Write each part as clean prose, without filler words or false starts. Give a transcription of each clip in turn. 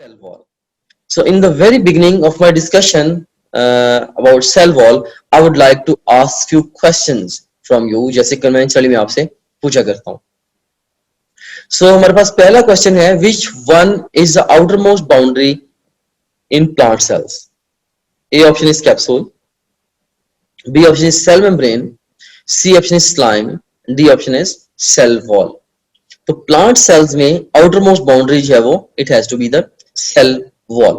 cell wall. So in the very beginning of my discussion about cell wall, I would like to ask few questions from you, जैसे conventionally मैं आपसे पूछा करता हूँ. So हमारे पास पहला question है, which one is the outermost boundary in plant cells? A option is capsule, B option is cell membrane, C option is slime, D option is cell wall. तो प्लांट सेल्स में outermost boundary जो है वो it has to be the cell wall.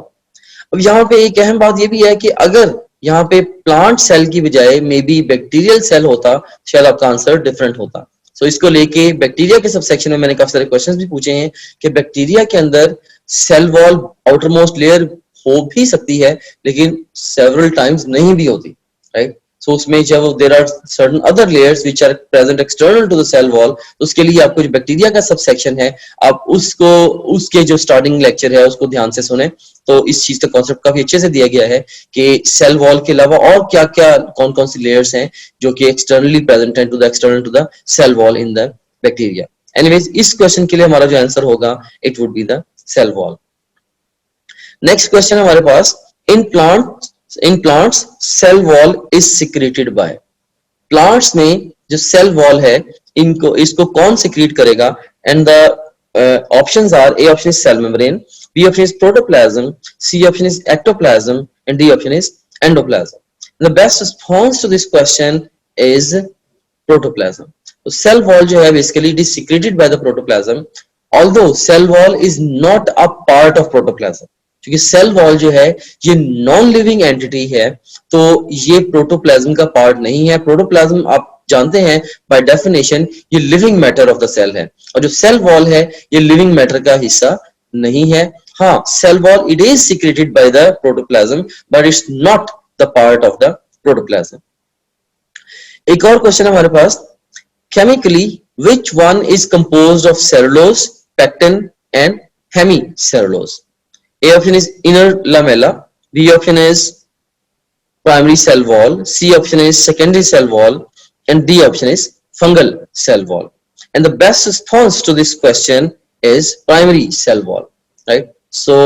अब यहाँ पे एक अहम बात ये भी है कि अगर यहाँ पे प्लांट सेल की बजाय मे बी बैक्टीरियल सेल होता, शायद आपका आंसर डिफरेंट होता. सो इसको लेके बैक्टीरिया के सब सेक्शन में मैंने काफी सारे क्वेश्चंस भी पूछे हैं कि बैक्टीरिया के अंदर सेल वॉल आउटरमोस्ट लेयर हो भी सकती है लेकिन सेवरल टाइम्स नहीं भी होती, राइट. So उसमें जब there are certain other layers which are present external to the cell wall, तो उसके लिए आपको जो बैक्टीरिया का सब सेक्शन है आप उसको उसके जो स्टार्टिंग लेक्चर है उसको ध्यान से सुने. तो इस चीज का कॉन्सेप्ट काफी अच्छे से दिया गया है कि सेल वॉल के अलावा और क्या क्या कौन कौन सी लेयर्स हैं जो कि एक्सटर्नली प्रेजेंट है external to the cell wall in the bacteria. Anyways इस क्वेश्चन के लिए हमारा जो आंसर होगा it would be the cell wall. Next question हमारे पास, in plants cell wall is secreted by. Plants में जो सेल वॉल है इसको कौन सिक्रीट करेगा? And the options are, A option is cell membrane, B option is protoplasm, C option is ectoplasm and D option is endoplasm. The best response to this question is protoplasm. तो cell wall जो है basically it is secreted by the protoplasm, although cell wall is not a part of protoplasm. क्योंकि cell wall जो है ये non living entity है तो ये प्रोटोप्लाज्म का पार्ट नहीं है. प्रोटोप्लाज्म आप जानते हैं बाय डेफिनेशन ये living matter of the cell है और जो सेल वॉल है ये लिविंग मैटर का हिस्सा नहीं है. हाँ, cell wall it is secreted by the protoplasm but it's not the part of the protoplasm. एक और क्वेश्चन हमारे पास, chemically which one is composed of cellulose, pectin and hemicellulose? A option is inner lamella, B option is primary cell wall, C option is secondary cell wall and D option is fungal cell wall. And the best response to this question is primary cell wall, right? So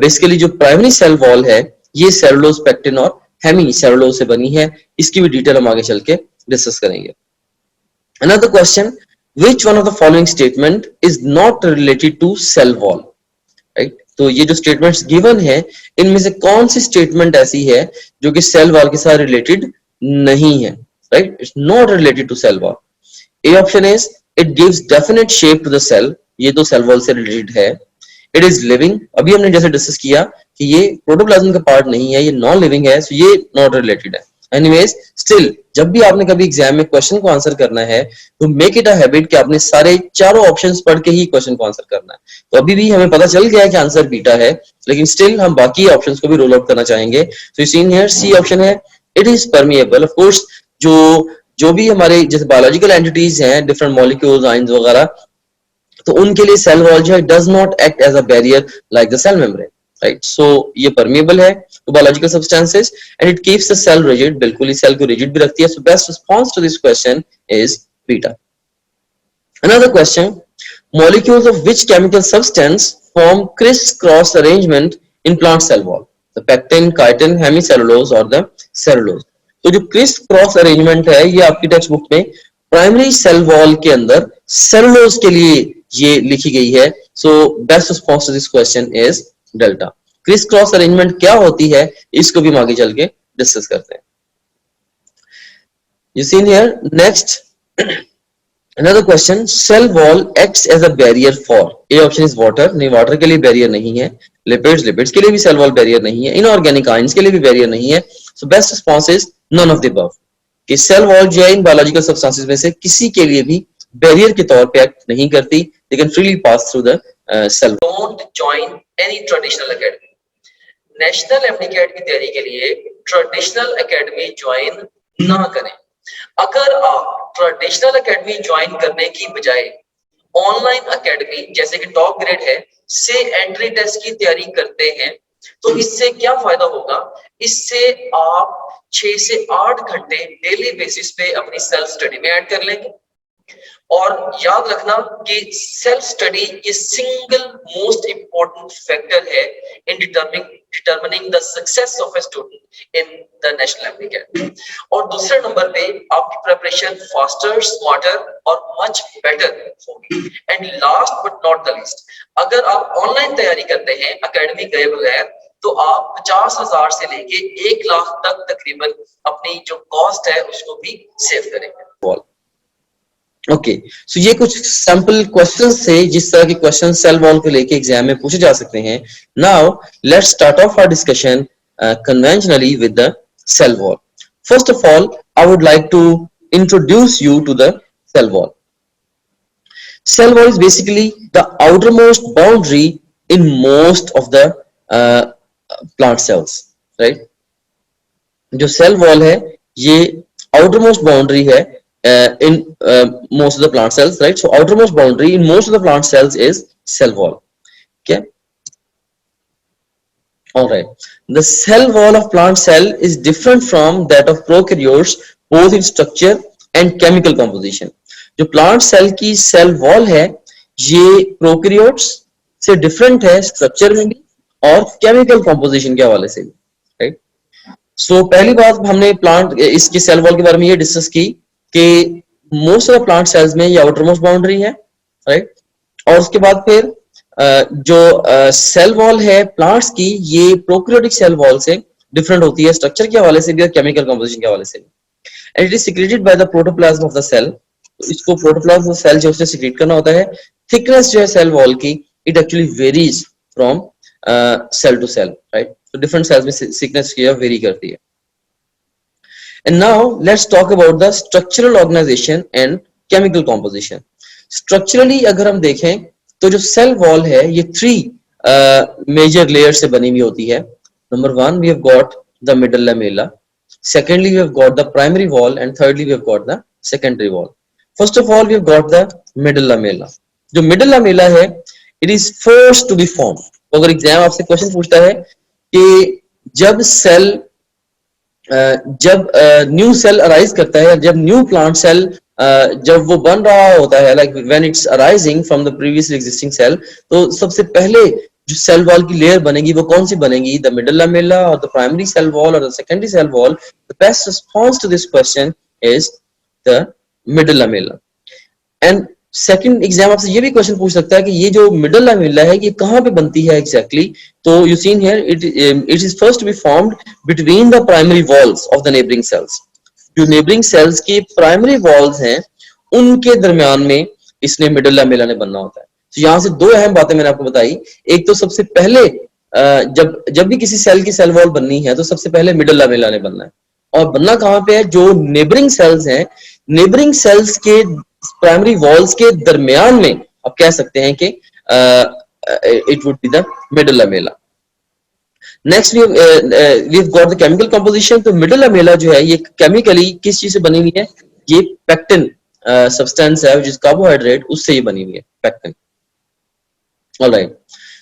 basically जो primary cell wall है ये cellulose, pectin और hemicellulose से बनी है. इसकी भी detail हम आगे चल के डिस्कस करेंगे. Another question, which one of the following statement is not related to cell wall, right? तो ये जो स्टेटमेंट्स गिवन है इनमें से कौन सी स्टेटमेंट ऐसी है जो कि सेल वॉल के साथ रिलेटेड नहीं है, right? It's not related to cell wall. A option is it gives definite shape to the cell, ये तो सेल वॉल से रिलेटेड है. इट इज लिविंग, अभी हमने जैसे डिस्कस किया कि ये प्रोटोप्लाज्म का पार्ट नहीं है, ये नॉन लिविंग है, सो ये नॉट रिलेटेड है. एनीवेज स्टिल जब भी आपने कभी एग्जाम में क्वेश्चन को आंसर करना है तो मेक इट अ हैबिट कि आपने सारे चारों ऑप्शंस पढ़ के ही क्वेश्चन को आंसर करना है. तो अभी भी हमें पता चल गया है कि आंसर बीटा है लेकिन स्टिल हम बाकी ऑप्शंस को भी रोल आउट करना चाहेंगे. तो you seen here C option है, it is permeable. Of course जो भी हमारे जैसे बायोलॉजिकल एंटिटीज हैं, डिफरेंट मॉलिक्यूल्स, आयंस वगैरह, तो उनके लिए सेल वॉल जो है does not act as a barrier like the cell membrane, right? So ये परमिएबल है to biological substances and it keeps the cell rigid, बिल्कुल ही सेल को rigid भी रखती है. So best response to this question is beta. Another question, molecules of which chemical substance form criss-cross arrangement in plant cell wall? The pectin, chitin, hemicellulose or the cellulose? तो जो criss cross arrangement है ये आपकी text book में primary cell wall के अंदर cellulose के लिए ये लिखी गई है. So best response to this question is delta. Chris cross arrangement क्या होती है इसको भी हम आगे चल के डिस्कस करते हैं. You see here next another question, cell wall acts as a barrier for. A option is water, नहीं वाटर के लिए बैरियर नहीं है. लिपिड्स के लिए भी सेल वॉल बैरियर नहीं है. इनऑर्गेनिक आयंस के लिए भी बैरियर नहीं है. So best response is none of the above. कि सेल वॉल जो है इन बायोलॉजिकल सब्सटेंसेस में से किसी के लिए भी बैरियर के तौर पे एक्ट नहीं करती. They can freely pass through the cell. Don't join any traditional academy. National MDCAT की तैयारी के लिए ट्रेडिशनल एकेडमी ज्वाइन ना करें. अगर आप ट्रेडिशनल एकेडमी ज्वाइन करने की बजाय ऑनलाइन एकेडमी जैसे कि टॉप ग्रेड है से एंट्री टेस्ट की तैयारी करते हैं तो इससे क्या फायदा होगा? इससे आप 6 से 8 घंटे डेली बेसिस पे अपनी सेल्फ स्टडी में ऐड कर लेंगे और याद रखना कि सेल्फ स्टडी ये सिंगल मोस्ट इंपॉर्टेंट फैक्टर है in determining the success of a student in the national exam. और दूसरे नंबर पे आपकी प्रिपरेशन फास्टर, स्मार्टर और मच बेटर होगी। And last but not the least, अगर आप ऑनलाइन तैयारी करते हैं एकेडमी गए बगैर, तो आप 50,000 से लेके 1 लाख तक तकरीबन अपनी जो कॉस्ट है उसको भी सेव करेंगे। ओके, सो ये कुछ सैंपल क्वेश्चंस थे जिस तरह के क्वेश्चन सेल वॉल को लेके एग्जाम में पूछे जा सकते हैं। Now let's start off our discussion conventionally with the cell wall. First of all I would like to introduce you to the cell wall. Cell wall is basically the outermost boundary in most of the plant cells, right? जो cell wall है ये outermost boundary है in most of the plant cells, right? So outermost boundary in most of the plant cells is cell wall. Okay. All right. The cell wall of plant cell is different from that of prokaryotes, both in structure and chemical composition. जो plant cell की cell wall है ये prokaryotes से different है structure में भी और chemical composition के हवाले से भी, राइट। सो पहली बात हमने प्लांट इसकी सेल वॉल के बारे में ये डिस्कस की कि most of the plant cells में ये आउटर मोस्ट बाउंड्री है, राइट। और उसके बाद फिर जो सेल वॉल है प्लांट्स की ये प्रोकैरियोटिक सेल वॉल से डिफरेंट होती है स्ट्रक्चर के हवाले से भी और केमिकल कंपोजिशन के हवाले से भी। And it is secreted by the protoplasm of the cell. इसको प्रोटोप्लाज्म सेल जो उसने सिक्रेट करना होता है। थिकनेस जो है सेल वॉल की it actually varies from cell to cell, right. तो डिफरेंट सेल्स में थिकनेस की वेरी करती है। And now let's talk about the structural organisation and chemical composition. Structurally अगर हम देखें तो जो सेल वॉल है ये 3 मेजर लेयर से बनी हुई होती है। Number 1 we have got the middle lamella, secondly we have got the primary wall and thirdly we have got the secondary wall. First of all, we've got the middle lamella. जो middle lamella है, it is first to be formed. अगर exam आपसे question पूछता है कि जब cell जब new cell arise करता है, जब न्यू प्लांट सेल जब वो बन रहा होता है, like when it's arising from the previously existing cell, तो सबसे पहले जो सेल वॉल की लेयर बनेगी वो कौन सी बनेगी? द मिडल लैमेला और द प्राइमरी सेल वॉल और the secondary cell wall? The best response to this question is the middle lamella. And second exam आपसे ये भी क्वेश्चन पूछ सकता है कि ये जो मिडल लैमेला है ये कहाँ पे बनती है एग्जैक्टली? तो you seen here it is first to be formed between the primary walls of the neighbouring cells. जो नेबरिंग सेल्स की प्राइमरी वॉल्स हैं उनके दरमियान में इसने मिडल लैमेला ने बनना होता है। तो यहाँ से 2 अहम बातें मैंने आपको बताई। एक तो सबसे पहले जब भी किसी सेल की सेल वॉल बननी है तो सबसे पहले मिडल लैमेला ने बनना है। और बनना कहाँ पे है? जो नेबरिंग सेल्स हैं, नेबरिंग सेल्स के प्राइमरी वॉल्स के दरमियान में आप कह सकते हैं कि it would be the middle lamella. Next we have got the chemical composition. तो मिडल लैमेला जो है ये केमिकली किस चीज से बनी हुई है? ये पेक्टिन सब्सटेंस है जिस कार्बोहाइड्रेट उससे ये बनी हुई है, पेक्टिन। ऑलराइट,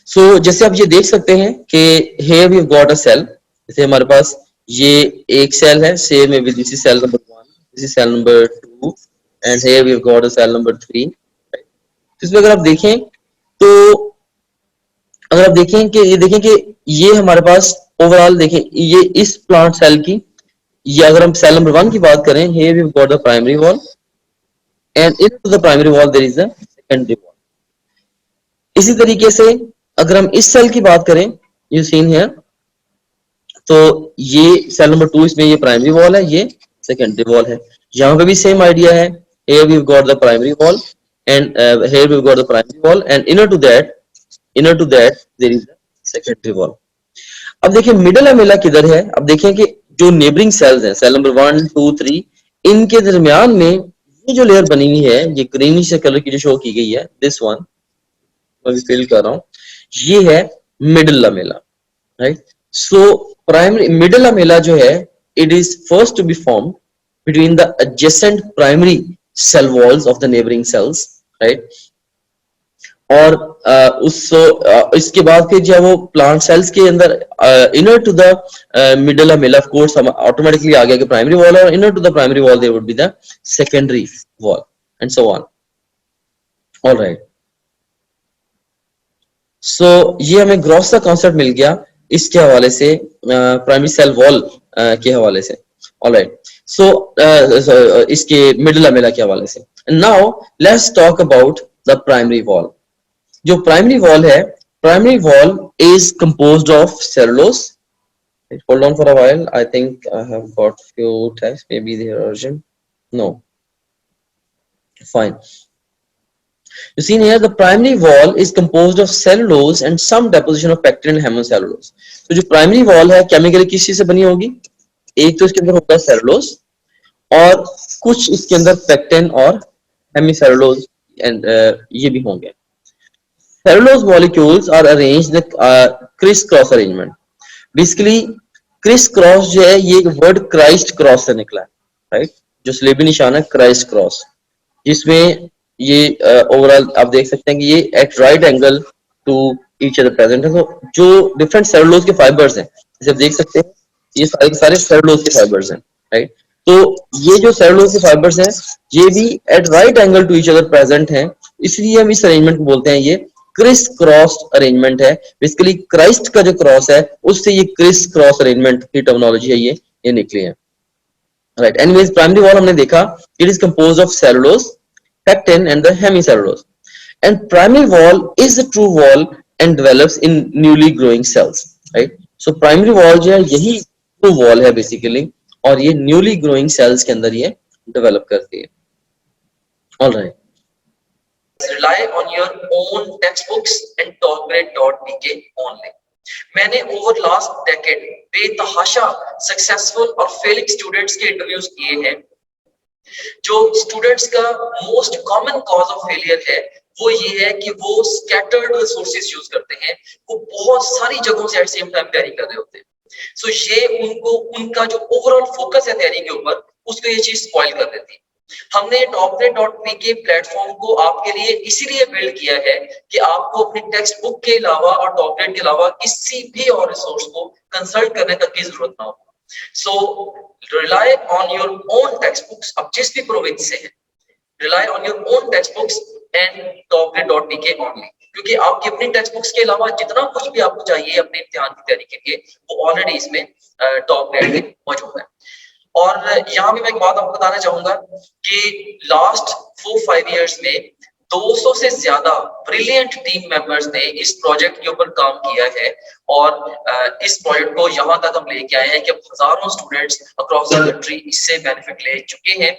सो जैसे आप ये देख सकते हैं कि here we have got a cell. जैसे हमारे पास ये एक सेल है, सेम है with this cell number 1, this is cell number 2 and here we have got a cell number 3। तो इसमें अगर आप देखें तो अगर आप देखें कि ये देखें कि ये हमारे पास ओवरऑल देखें ये इस प्लांट सेल की, ये अगर हम सेल नंबर 1 की बात करें, here we have got the primary wall and into the primary wall there is the secondary wall. इसी तरीके से अगर हम इस सेल की बात करें, यू सीन हियर, तो ये सेल नंबर 2 इसमें ये प्राइमरी वॉल है, ये सेकेंडरी वॉल है। यहाँ पे भी सेम आइडिया है, here we've got the primary wall and here we've got the primary wall and inner to that there is the secondary wall। अब देखिए मिडल लैमेला किधर है? अब देखें कि जो नेबरिंग सेल्स हैं, सेल नंबर 1, 2, 3, इनके दरमियान में ये जो लेयर बनी हुई है, ये ग्रीनिश कलर की जो शो की गई है, दिस वन मैं फिल कर रहा हूँ, ये है middle lamella, right. So primary middle lamella जो है it is first to be formed between the adjacent primary cell walls of the neighboring cells, right? और इसके बाद फिर जब वो प्लांट सेल्स के अंदर inner to the middle lamella, of course हम ऑटोमेटिकली आ गया कि प्राइमरी वॉल, और inner to the primary wall there would be the secondary wall and so on. All right, so ये हमें ग्रॉस का कॉन्सेप्ट मिल गया इसके हवाले से, प्राइमरी सेल वॉल के हवाले से। ऑलराइट, सो इसके मिडल लमेला के हवाले से। Now let's talk about the primary wall. जो प्राइमरी वॉल है, primary wall is composed of cellulose. Hold on for a while, I think I have got few texts, maybe they are urgent. No, fine. You see here, the primary wall is composed of cellulose and some deposition of pectin and hemicellulose. तो जो primary wall है chemically किस चीज से बनी होगी? एक तो इसके अंदर होगा सेलुलोज और कुछ इसके अंदर पेक्टिन और हेमिसेलुलोज एंड ये भी होंगे। Cellulose molecules are arranged in a criss-cross arrangement. Basically, criss-cross जो है ये वर्ड क्राइस्ट क्रॉस से निकला है, राइट? जो स्लेबी निशान है क्राइस्ट क्रॉस, जिसमें ये ओवरऑल आप देख सकते हैं कि ये at right angle to each other present है। तो जो डिफरेंट सेलुलोज के फाइबर्स हैं, जैसे आप देख सकते हैं ये सारे के सारे सेलुलोज के फाइबर्स हैं, राइट? तो ये जो सेलुलोज के फाइबर्स हैं ये भी at right angle to each other present हैं, इसलिए हम इस अरेंजमेंट को बोलते हैं ये क्रिस क्रॉस अरेंजमेंट है। बेसिकली क्राइस्ट का जो क्रॉस है उससे ये क्रिस क्रॉस अरेंजमेंट की टर्मिनोलॉजी है, ये निकली है, राइट? एनीवेज, प्राइमरी वॉल हमने देखा, it is composed of cellulose, pectin and the hemicellulose, and primary wall is the true wall and develops in newly growing cells, right? So primary wall जो है यही true wall है basically, और ये newly growing cells के अंदर ये develop करती है। All right, rely on your own textbooks and topgrade.pk only. मैंने ओवर लास्ट डेकेड बेतहाशा सक्सेसफुल और फेलिंग स्टूडेंट्स के इंटरव्यूज किए हैं। जो स्टूडेंट्स का most common cause of failure है वो ये है कि वो स्कैटर्ड रिसोर्सेज यूज करते हैं, वो बहुत सारी जगहों से एट सेम टाइम तैयारी कर रहे होते हैं। सो ये उनको उनका जो ओवरऑल फोकस है तैयारी के ऊपर उसको ये चीज स्पॉइल कर देती है। हमने topgrade.pk प्लेटफॉर्म को आपके लिए इसीलिए बिल्ड किया है कि आपको अपनी टेक्स्ट बुक के अलावा और टॉपग्रेड के अलावा किसी भी और रिसोर्स को कंसल्ट करने तक की जरूरत ना हो। So rely on your own textbooks. अब जिस भी प्रोविंस से है, rely on your own textbooks and topgrade.pk only, क्योंकि आपकी अपनी टेक्स्ट बुक्स के अलावा जितना कुछ भी आपको चाहिए अपने इम्तिहान की तैयारी के लिए वो ऑलरेडी इसमें टॉपग्रेड में मौजूद है। और यहाँ भी मैं एक बात आपको बताना चाहूंगा कि लास्ट 4-5 इयर्स में 200 से ज्यादा ब्रिलियंट टीम मेंबर्स ने इस प्रोजेक्ट के ऊपर काम किया है और इस प्रोजेक्ट को यहाँ तक हम लेके आए हैं कि अब हजारों स्टूडेंट्स अक्रॉस द कंट्री इससे बेनिफिट ले चुके हैं।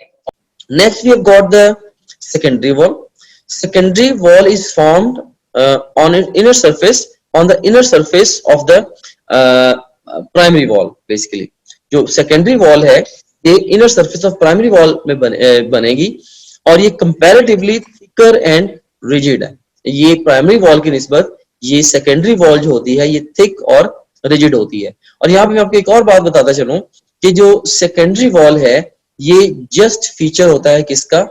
Next we have got the secondary wall. Secondary wall is formed on an inner surface, on the inner surface of the primary wall. Basically जो सेकेंडरी वॉल है ये inner surface of primary wall में बनेगी और ये comparatively thicker and rigid है। ये primary wall की निस्बत ये सेकेंडरी वॉल जो होती है ये थिक और रिजिड होती है। और यहाँ पे मैं आपको एक और बात बताता चलूं कि जो सेकेंडरी वॉल है ये जस्ट फीचर होता है किसका?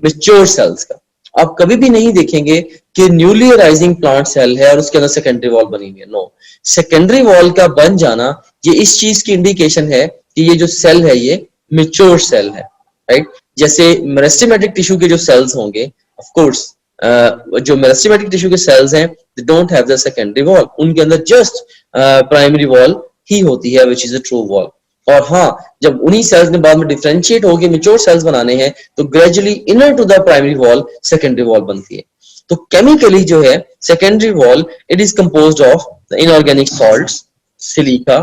मैच्योर सेल्स का। आप कभी भी नहीं देखेंगे कि न्यूली राइजिंग प्लांट सेल है और उसके अंदर सेकेंडरी वॉल बनी हुई है। नो, सेकेंडरी वॉल का बन जाना ये इस चीज की इंडिकेशन है कि ये जो सेल है ये मैच्योर सेल है, राइट? जैसे मेरिस्टेमेटिक टिश्यू के जो सेल्स होंगे, ऑफ कोर्स जो मेरिस्टेमेटिक टिश्यू के सेल्स हैं they don't have the secondary wall, उनके अंदर जस्ट प्राइमरी वॉल ही होती है which is a true wall. और हाँ, जब उन्हीं सेल्स ने बाद में डिफरेंशिएट होकर मैच्योर सेल्स बनाने हैं तो gradually inner to the primary wall secondary wall बनती है। तो केमिकली जो है secondary wall it is composed of the inorganic salts, silica,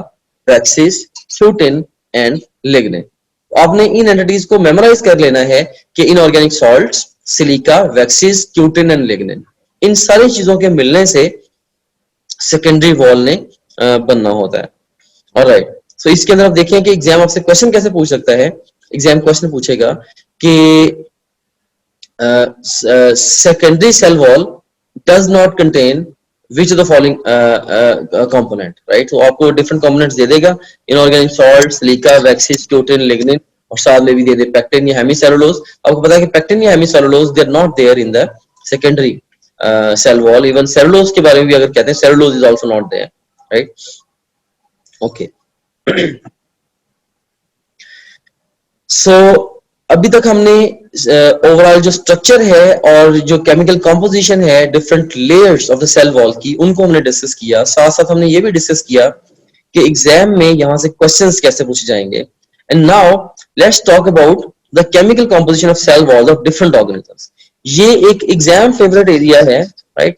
waxes, cutin and lignin. आपने इन एंटिटीज को मेमोराइज कर लेना है कि inorganic salts, silica, waxes, cutin and lignin, इन सारी चीजों के मिलने से सेकेंडरी वॉल ने बनना होता है। ऑलराइट, सो इसके अंदर आप देखें कि एग्जाम आपसे क्वेश्चन कैसे पूछ सकता है। एग्जाम क्वेश्चन पूछेगा कि secondary cell wall does not contain which of the following component, right? तो आपको different components दे देगा, inorganic salt, silica, waxes, cutin, lignin, और साथ में भी दे दे pectin या hemicellulose। आपको पता है कि pectin या hemicellulose they are not there in the secondary cell wall। even cellulose के बारे में भी अगर कहते हैं cellulose is also not there, right? okay so अभी तक हमने ओवरऑल जो स्ट्रक्चर है और जो केमिकल कंपोजिशन है different layers of the cell wall की, उनको हमने डिस्कस किया। साथ साथ हमने ये भी डिस्कस किया कि एग्जाम में यहाँ से क्वेश्चंस कैसे पूछे जाएंगे। And now let's talk about the chemical composition of cell walls of different organisms. ये एक एग्जाम फेवरेट एरिया है, राइट।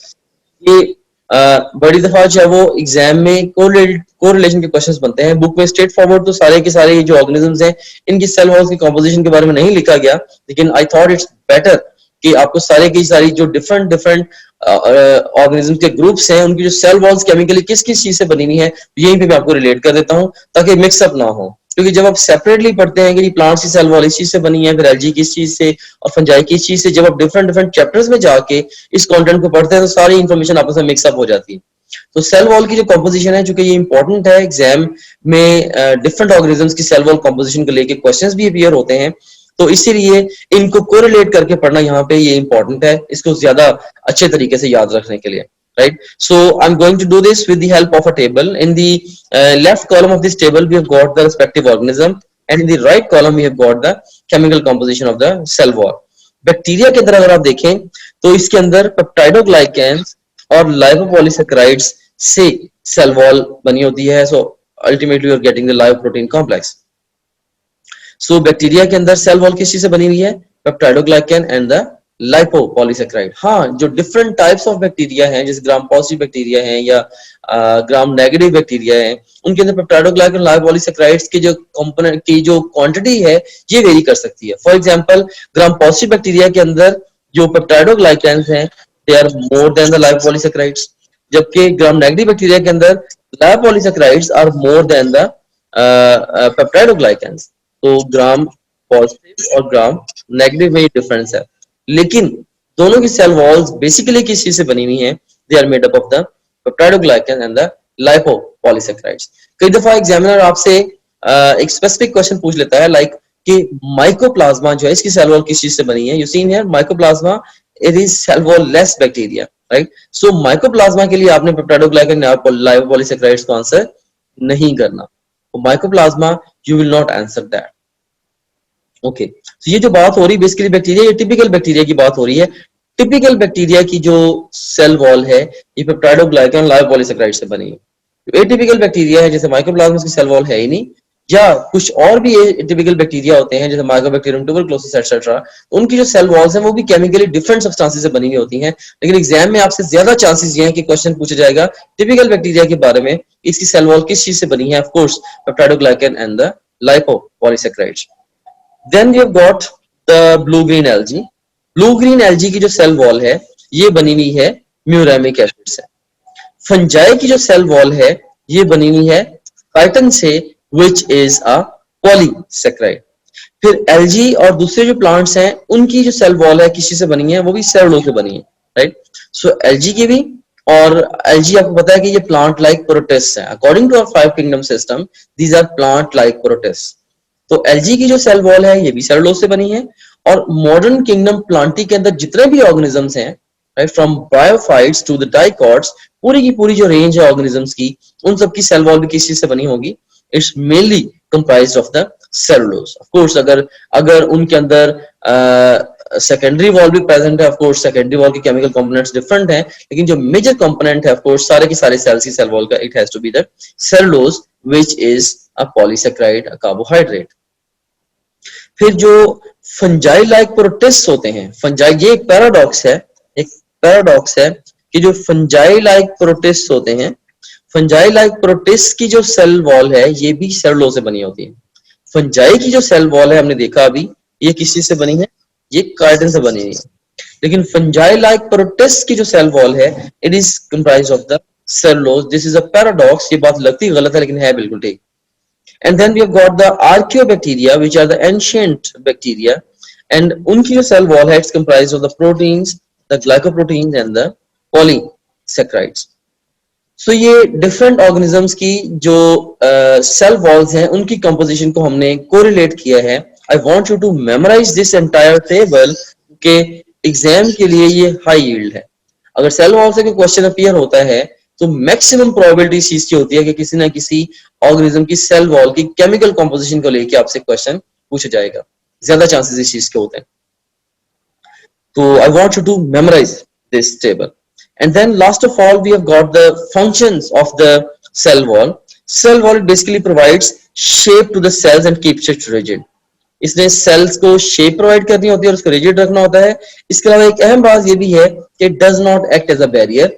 ये बड़ी दफा जो है वो एग्जाम में कोरिलेशन के क्वेश्चंस बनते हैं। बुक में स्ट्रेट फॉरवर्ड तो सारे के सारे जो ऑर्गेनिजम्स हैं इनकी सेल वॉल्स की कंपोजिशन के बारे में नहीं लिखा गया, लेकिन आई थॉट इट्स बेटर कि आपको सारे की सारी जो डिफरेंट डिफरेंट ऑर्गेनिज्म के ग्रुप्स हैं उनकी जो सेल वॉल्स केमिकली किस किस चीज से बनी हुई है यहीं पे मैं आपको रिलेट कर देता हूँ ताकि मिक्सअप ना हो। क्योंकि जब आप सेपरेटली पढ़ते हैं कि प्लांट्स की सेल वॉल इस चीज से बनी है, फिर एल्गी किस चीज से और फंजाई किस चीज से, जब आप डिफरेंट डिफरेंट चैप्टर्स में जाके इस कंटेंट को पढ़ते हैं तो सारी इंफॉर्मेशन आपस में मिक्सअप हो जाती है। तो सेल वॉल की जो कंपोजिशन है, चूंकि ये इंपॉर्टेंट है एग्जाम में, डिफरेंट ऑर्गेनिजम्स की सेल वॉल कंपोजिशन को लेके क्वेश्चंस भी अपीयर होते हैं, तो इसीलिए इनको कोरिलेट करके पढ़ना यहाँ पे ये इंपॉर्टेंट है, इसको ज्यादा अच्छे तरीके से याद रखने के लिए, right? So I'm going to do this with the help of a table. In the left column of this table we have got the respective organism, and in the right column we have got the chemical composition of the cell wall. Bacteria के अंदर अगर आप देखें तो इसके अंदर पेप्टाइडोग्लाइकेंस और लाइपोपॉलीसैकेराइड्स से सेल वॉल बनी होती है। So ultimately you are getting the lipoprotein complex. So bacteria के अंदर सेल वॉल किस चीज से बनी हुई है? Peptidoglycan and the lipopolysaccharide. हाँ, जो डिफरेंट टाइप्स ऑफ बैक्टीरिया हैं, जैसे ग्राम पॉजिटिव बैक्टीरिया हैं या ग्राम नेगेटिव बैक्टीरिया हैं, उनके अंदर पेप्टाइडोग्लाइकेन लाइपोपॉलीसैकेराइड्स की जो कंपोनेंट की जो क्वांटिटी है ये वेरी कर सकती है। For example gram positive bacteria के अंदर जो पेप्टाइडोग्लाइकेन्स हैं they are more than the lipopolysaccharides, जबकि ग्राम नेगेटिव बैक्टीरिया के अंदर lipopolysaccharides are more than the peptidoglycans. तो ग्राम पॉजिटिव और ग्राम नेगेटिव में डिफरेंस है, लेकिन दोनों की सेल वॉल्स बेसिकली किस चीज से बनी हुई हैं? They are made up of the peptidoglycan and the lipopolysaccharides. कई दफा एग्जामिनर आपसे एक स्पेसिफिक क्वेश्चन पूछ लेता है, लाइक कि माइकोप्लाज्मा जो है इसकी सेल वॉल किस चीज से बनी है? You seen here mycoplasma, it is cell wall less bacteria, right. So mycoplasma के लिए आपने पेप्टाइडोग्लाइकेन लाइपोपॉलीसैकेराइड्स को आंसर नहीं करना। Mycoplasma you will not answer that. Okay, तो ये जो बात हो रही है बेसिकली बैक्टीरिया, ये टिपिकल बैक्टीरिया की बात हो रही है। टिपिकल बैक्टीरिया की जो सेल वॉल है ये पेप्टाइडोग्लाइकेन लाइपोपॉलीसैकेराइड से बनी है। एटिपिकल बैक्टीरिया है जैसे माइकोप्लाज्मा की सेल वॉल है ही नहीं, या कुछ और भी एटिपिकल बैक्टीरिया होते हैं जैसे माइकोबैक्टीरियम ट्यूबरकुलोसिस एटसेट्रा, उनकी जो सेल वॉल्स हैं वो भी केमिकली डिफरेंट सब्सटेंसेस से बनी हुई होती हैं। लेकिन एग्जाम में आपसे ज्यादा चांसेस ये हैं कि क्वेश्चन पूछा जाएगा टिपिकल बैक्टीरिया के बारे में, इसकी सेल वॉल किस चीज से बनी है? Of course peptidoglycan and the lipopolysaccharides. Then we have got the blue green algae. Blue green algae की जो सेल वॉल है ये बनी हुई है म्यूरेमिक एसिड से। फंजाई की जो सेल वॉल है ये बनी हुई है काइटन से, which is a polysaccharide। फिर एल्गी और दूसरे जो प्लांट्स हैं उनकी जो सेल वॉल है किसी से बनी है? वो भी सेलुलोज से बनी है, राइट। सो एल्गी की भी, और एल्गी आपको पता है कि ये प्लांट लाइक प्रोटिस्ट है। According to our 5 kingdom system these are plant like protist. तो एल्गी की जो सेल वॉल है ये भी सेलुलोज से बनी है। और मॉडर्न किंगडम प्लांटी के अंदर जितने भी ऑर्गेनिजम्स हैं, right, from bryophytes to the dicots, पूरी की पूरी जो रेंज है ऑर्गेनिजम्स की, उन सब की सेल वॉल भी किस चीज से बनी होगी? It's mainly comprised of the cellulose. Of course अगर उनके अंदर सेकेंडरी वॉल भी प्रेजेंट है, ऑफ कोर्स सेकेंडरी वॉल के केमिकल कंपोनेंट्स डिफरेंट हैं, लेकिन जो मेजर कंपोनेंट है ऑफ कोर्स सारे के सारे सेल्स की सेल वॉल का, it has to be the cellulose which is a polysaccharide, a carbohydrate. फिर जो फंजाई लाइक प्रोटिस्ट होते हैं, फंजाई, ये एक पैराडॉक्स है कि जो फंजाई लाइक प्रोटिस्ट होते हैं, फंजाई लाइक प्रोटिस्ट की जो सेल वॉल है ये भी सेलुलोज से बनी होती है। फंजाई की जो सेल वॉल है हमने देखा अभी, ये किस चीज से बनी है? ये काइटिन से बनी है। लेकिन फंजाई लाइक प्रोटिस्ट की जो सेल वॉल है it is comprised of the cellulose. This is a paradox. ये बात लगती गलत है लेकिन है बिल्कुल ठीक। And then we have got the archaeobacteria, which are the ancient bacteria, and उनकी जो cell wall है it's comprised of the proteins, the glycoproteins and the polysaccharides. So ये different organisms की जो cell walls हैं उनकी composition को हमने correlate किया है। I want you to memorize this entire table के exam के लिए ये high yield है। अगर cell wall से कोई question appear होता है तो मैक्सिमम प्रोबेबिलिटी इस चीज की होती है कि किसी ना किसी ऑर्गेनिज्म की सेल वॉल की केमिकल कंपोजिशन को लेके आपसे क्वेश्चन पूछा जाएगा। ज्यादा चांसेस इस चीज के होते हैं। So I want you to memorize this table. And then last of all, we have got the functions of the cell wall. Cell wall basically provides shape to the cells and keeps it rigid. इसने sales को shape provide करनी होती है और उसको rigid रखना होता है. इसके अलावा एक अहम बात ये भी है कि it does not act as a barrier.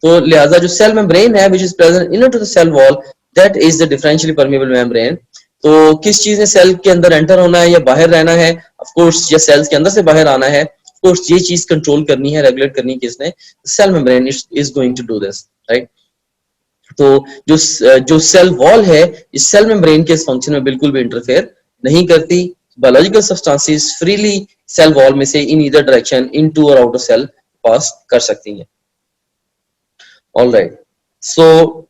तो लिहाजा जो सेल मेम्ब्रेन है which is present inner to the cell wall, that is the differentially permeable membrane. तो किस चीज ने सेल के अंदर एंटर होना है या बाहर रहना है, ऑफ कोर्स या सेल्स के अंदर से बाहर आना है, ऑफ कोर्स ये चीज कंट्रोल करनी है, रेगुलेट करनी है किसने, cell membrane is going to do this, right. तो जो सेल वॉल है इस सेल मेम्ब्रेन के इस फंक्शन में बिल्कुल भी इंटरफेयर नहीं करती. Biological substances freely cell wall में से इन ईदर डायरेक्शन इनटू और आउट ऑफ सेल पास कर सकती हैं. Alright, so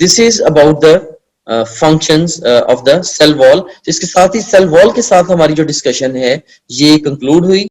this is about the functions of the cell wall. इसके साथ ही सेल वॉल के साथ हमारी जो डिस्कशन है ये कंक्लूड हुई.